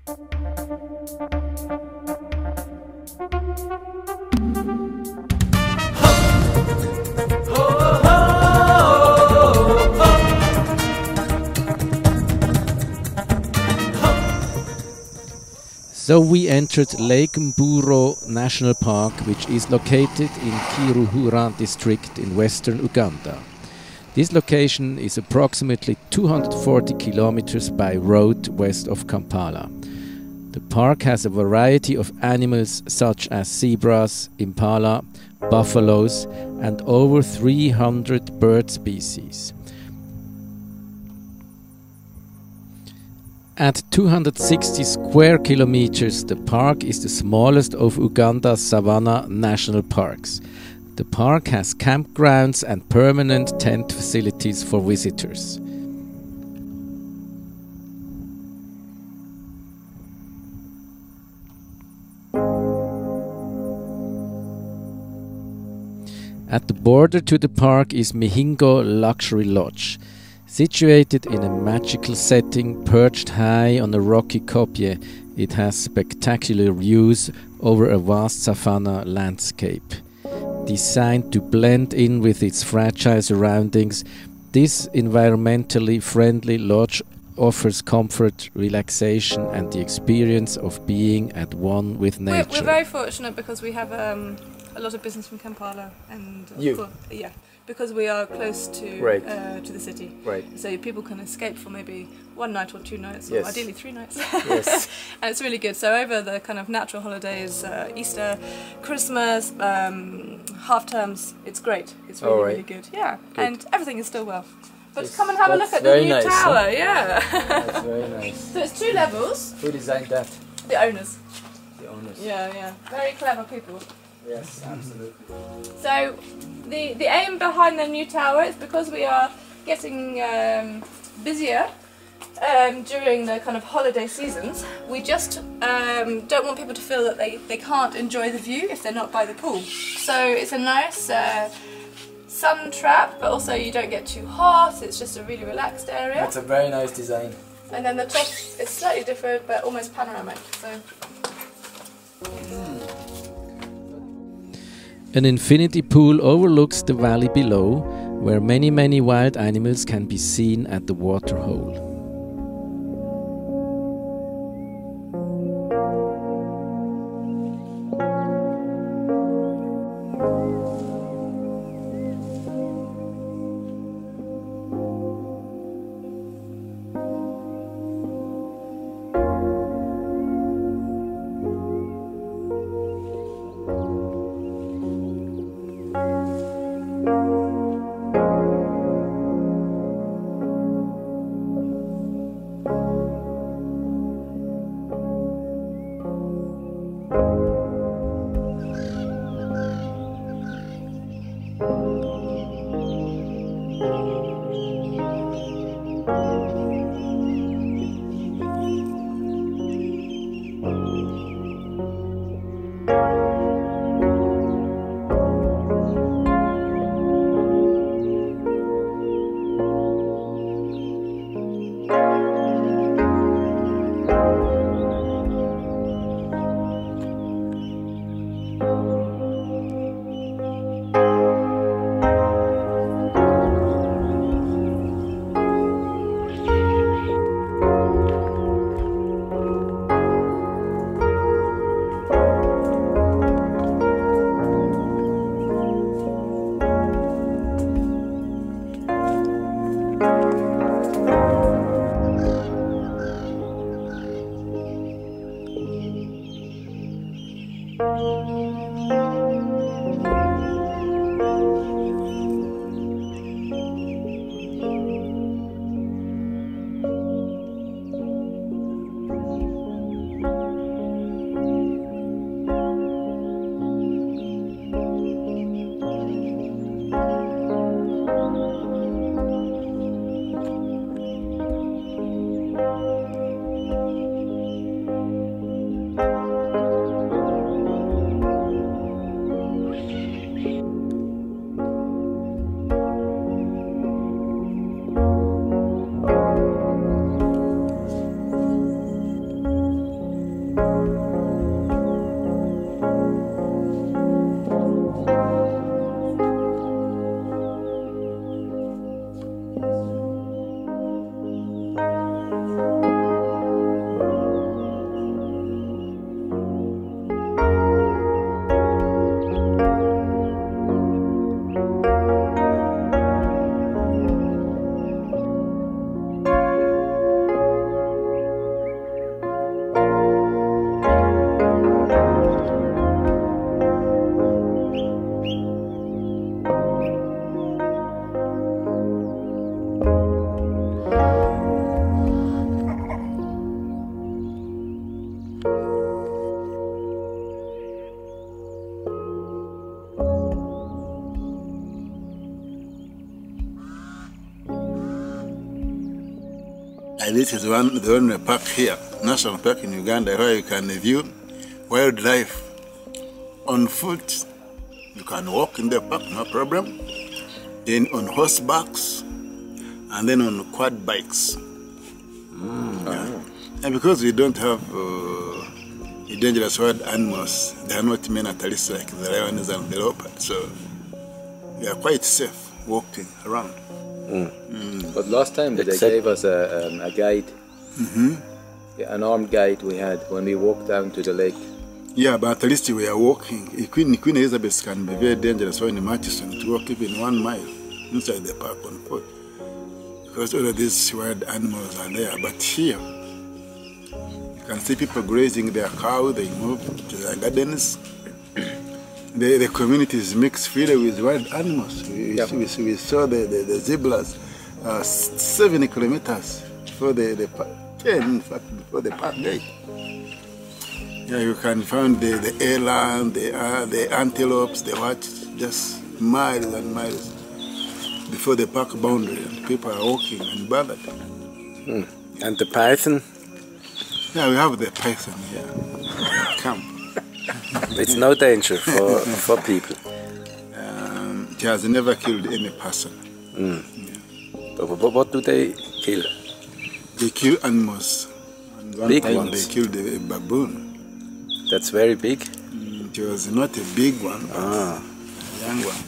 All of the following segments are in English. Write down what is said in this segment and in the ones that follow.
So we entered Lake Mburo National Park, which is located in Kiruhura district in western Uganda. This location is approximately 240 kilometers by road west of Kampala. The park has a variety of animals such as zebras, impala, buffaloes and over 300 bird species. At 260 square kilometers, the park is the smallest of Uganda's savanna national parks. The park has campgrounds and permanent tent facilities for visitors. At the border to the park is Mihingo Luxury Lodge. Situated in a magical setting, perched high on a rocky kopje, it has spectacular views over a vast savanna landscape. Designed to blend in with its fragile surroundings, this environmentally friendly lodge offers comfort, relaxation and the experience of being at one with nature. We're very fortunate because we have a lot of business from Kampala and yeah, because we are close to the city. Right. So people can escape for maybe one night or 2 nights, yes. or ideally 3 nights. Yes. And it's really good. So over the kind of natural holidays, Easter, Christmas, half terms, it's great. It's really, really good. Yeah. Good. And everything is still well. But come and have a look at the new tower. Huh? Yeah. That's very nice. So it's 2 levels. Who designed that? The owners. The owners. Yeah, yeah. Very clever people. Yes, absolutely. So the aim behind the new tower is because we are getting busier during the kind of holiday seasons. We just don't want people to feel that they can't enjoy the view if they're not by the pool. So it's a nice sun trap, but also you don't get too hot. It's just a really relaxed area. It's a very nice design. And then the top is slightly different, but almost panoramic. So. An infinity pool overlooks the valley below, where many wild animals can be seen at the water hole. And this is the only park here, national park in Uganda, where you can view wildlife on foot. You can walk in the park, no problem. Then on horsebacks, and then on quad bikes. Yeah. And because we don't have dangerous wild animals, there are not many naturalists like the lions and the leopards, so we are quite safe walking around. But last time they gave us a guide, an armed guide we had when we walked down to the lake. Yeah, but at least we are walking. Queen Elizabeth can be very dangerous when in Murchison to walk even 1 mile inside the park on foot, because all of these wild animals are there. But here, you can see people grazing their cow, they move to their gardens. The community is mixed freely with wild animals. We saw the zebras 7 kilometers before the park, 10 in fact, before the park gate. Yeah, you can find the eland, the antelopes, the what, just miles and miles before the park boundary, and people are walking and bothered. And the python? Yeah, we have the python here. Camp. It's no danger for people. It has never killed any person. Yeah. But what do they kill? They kill animals. And one Big time ones? they killed a baboon. That's very big. It was not a big one, but a young one.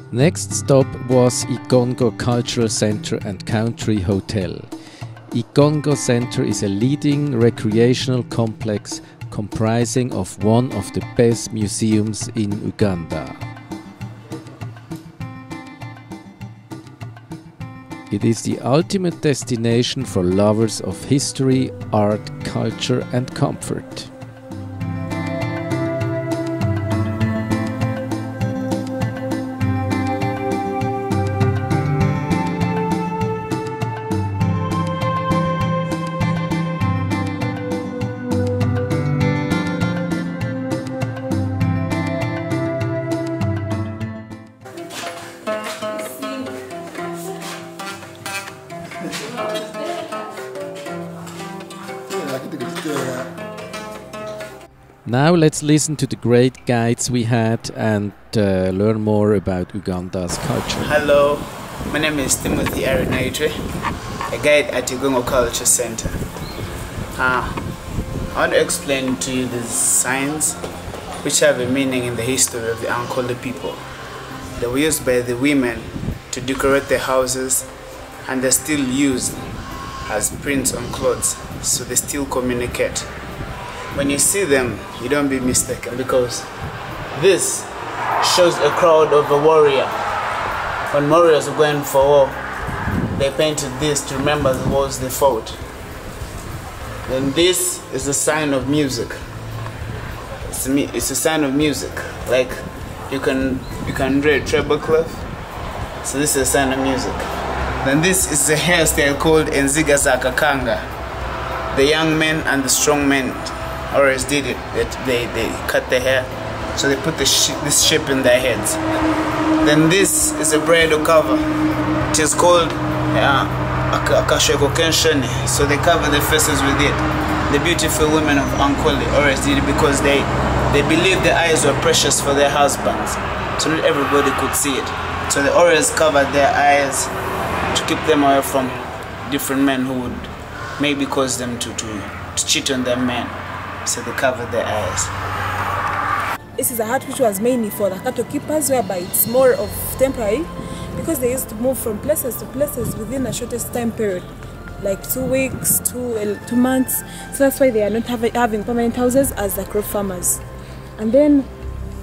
Next stop was Igongo Cultural Center and Country Hotel. Igongo Center is a leading recreational complex comprising of one of the best museums in Uganda. It is the ultimate destination for lovers of history, art, culture and comfort. Now let's listen to the great guides we had and learn more about Uganda's culture. Hello, my name is Timothy Arinaitre, a guide at Igongo Culture Center. I want to explain to you the signs which have a meaning in the history of the Ankole people. They were used by the women to decorate their houses, and they're still used as prints on clothes, so they still communicate. When you see them, you don't be mistaken, because this shows a crowd of a warrior. When warriors were going for war, they painted this to remember the wars they fought. Then this is a sign of music. It's a sign of music. Like you can read treble clef. So this is a sign of music. Then this is a hairstyle called Enziga Zakakanga. The young men and the strong men always did it. They cut their hair, so they put this shape in their heads. Then this is a bridal cover. It is called Akashego Kenshani. So they cover their faces with it. The beautiful women of Ankole always did it because they believed their eyes were precious for their husbands. So not everybody could see it. So they always covered their eyes to keep them away from different men who would maybe cause them to cheat on their men. So they covered their eyes. This is a hut which was mainly for the cattle keepers, whereby it's more of temporary, because they used to move from places to places within a shortest time period, like 2 weeks, 2 months. So that's why they are not having permanent houses as the crop farmers. And then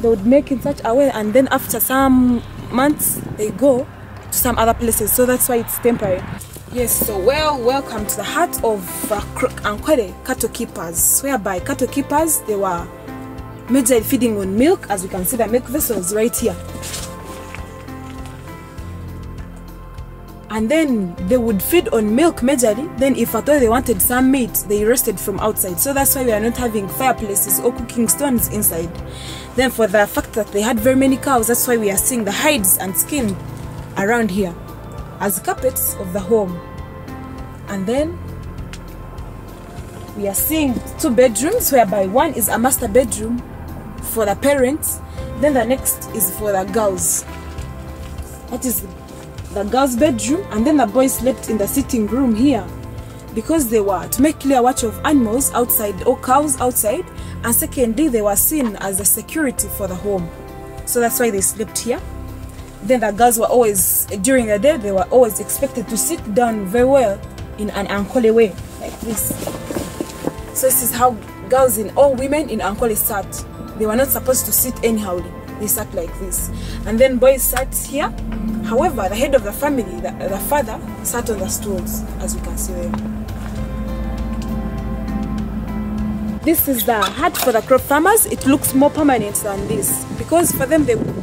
they would make in such a way, and then after some months they go to some other places, so that's why it's temporary. Yes, so welcome to the heart of Ankwere cattle keepers, whereby cattle keepers, they were majorly feeding on milk, as we can see the milk vessels right here. And then they would feed on milk majorly. Then if at all they wanted some meat, they roasted from outside. So that's why we are not having fireplaces or cooking stones inside. Then for the fact that they had very many cows, that's why we are seeing the hides and skin around here as carpets of the home. And then we are seeing 2 bedrooms, whereby one is a master bedroom for the parents, then the next is for the girls. That is the girls' bedroom, and then the boys slept in the sitting room here because they were to make clear watch of animals outside or cows outside, and secondly they were seen as the security for the home, so that's why they slept here. Then the girls were always, during the day, they were always expected to sit down very well in an Ankole way, like this. So this is how girls and all women in Ankole sat. They were not supposed to sit anyhow. They sat like this. And then boys sat here. However, the head of the family, the father, sat on the stools, as you can see there. This is the hut for the crop farmers. It looks more permanent than this, because for them they would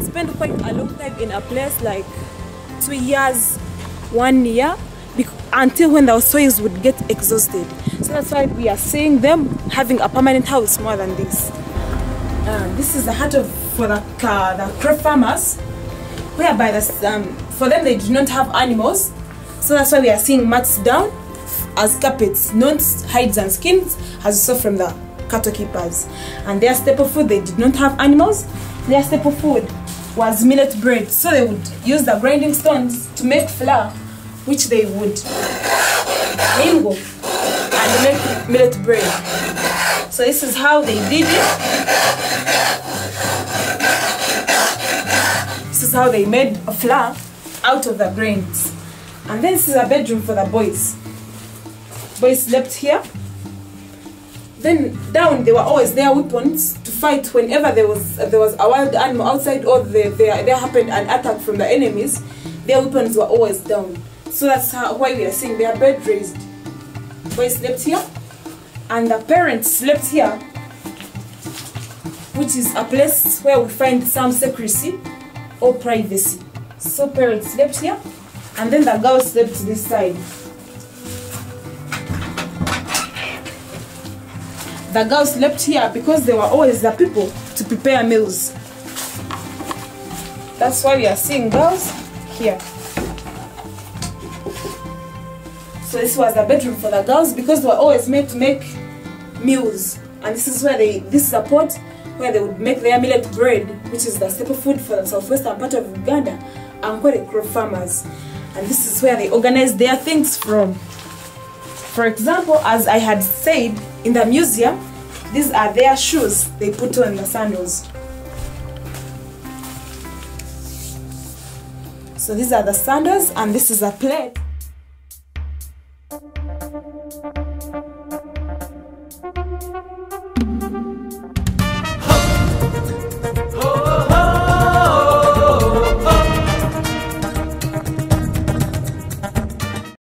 spend quite a long time in a place, like 2 years, 1 year, until when the soils would get exhausted. So that's why we are seeing them having a permanent house more than this. This is the hut for the crop farmers, whereby for them they do not have animals, so that's why we are seeing mats down as carpets, not hides and skins, as you saw from the cattle keepers. And their staple food, they did not have animals. Their staple food was millet bread, so they would use the grinding stones to make flour, which they would mingle and make millet bread. So this is how they did it. This is how they made a flour out of the grains. And then this is a bedroom for the boys. Boys slept here. Then down, they were always their weapons to fight whenever there was a wild animal outside, or there happened an attack from the enemies. Their weapons were always down. So that's why we are seeing their bed raised. Boys slept here, and the parents slept here, which is a place where we find some secrecy or privacy. So parents slept here, and then the girls slept this side. The girls slept here because they were always the people to prepare meals. That's why we are seeing girls here. So this was the bedroom for the girls, because they were always made to make meals. And this is where this is a pot where they would make their millet bread, which is the staple food for the southwestern part of Uganda, and where they crop farmers. And this is where they organize their things from. For example, as I had said, in the museum, these are their shoes they put on, the sandals. So these are the sandals, and this is a plate